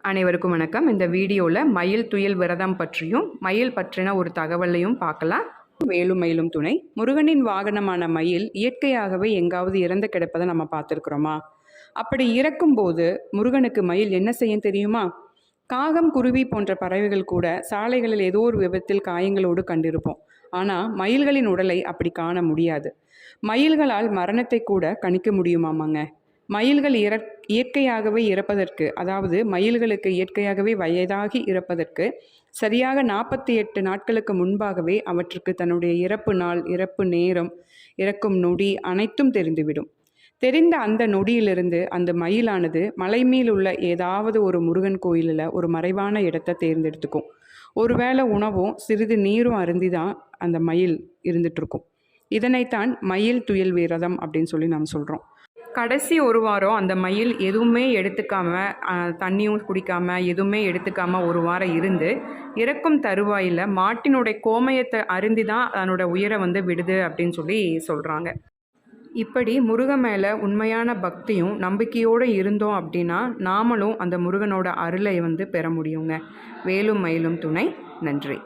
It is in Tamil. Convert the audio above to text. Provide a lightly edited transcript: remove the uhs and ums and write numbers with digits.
அனைவருக்கும் வணக்கம். இந்த வீடியோவில் மயில் துயில் விரதம் பற்றியும் மயில் பற்றின ஒரு தகவலையும் பார்க்கலாம். வேலும் மயிலும் துணை. முருகனின் வாகனமான மயில் இயற்கையாகவே எங்காவது இறந்து கிடப்பதை நம்ம பார்த்துருக்குறோமா? அப்படி இறக்கும்போது முருகனுக்கு மயில் என்ன செய்யும் தெரியுமா? காகம், குருவி போன்ற பறவைகள் கூட சாலைகளில் ஏதோ ஒரு விபத்தில் காயங்களோடு கண்டிருப்போம். ஆனால் மயில்களின் உடலை அப்படி காண முடியாது. மயில்களால் மரணத்தை கூட கணிக்க முடியுமாமாங்க. மயில்கள் இயற்கையாகவே இறப்பதற்கு, அதாவது மயில்களுக்கு இயற்கையாகவே வயதாகி இறப்பதற்கு சரியாக 48 நாட்களுக்கு முன்பாகவே அவற்றுக்கு தன்னுடைய இறப்பு நாள், இறப்பு நேரம், இறக்கும் நொடி அனைத்தும் தெரிந்துவிடும். தெரிந்த அந்த நொடியிலிருந்து அந்த மயிலானது மலை மேல் உள்ள ஏதாவது ஒரு முருகன் கோயிலில் ஒரு மறைவான இடத்தை தேர்ந்தெடுத்துக்கும். ஒருவேளை உணவும் சிறிது நீரும் அருந்தி தான் அந்த மயில் இருந்துகிட்ருக்கும். இதனைத்தான் மயில் துயில் விரதம் அப்படின்னு சொல்லி நாம் சொல்கிறோம். கடைசி ஒரு வாரம் அந்த மயில் எதுவுமே எடுத்துக்காமல், தண்ணியும் குடிக்காமல், எதுவுமே எடுத்துக்காமல் ஒரு வாரம் இருந்து இறக்கும் தருவாயில் மாட்டினுடைய கோமயத்தை அருந்தி தான் அதனோட உயிரை விடுது அப்படின்னு சொல்லி சொல்கிறாங்க. இப்படி முருகன் மேலே உண்மையான பக்தியும் நம்பிக்கையோடு இருந்தோம் அப்படின்னா நாமளும் அந்த முருகனோட அருளை பெற முடியுங்க. வேலும் மயிலும் துணை. நன்றி.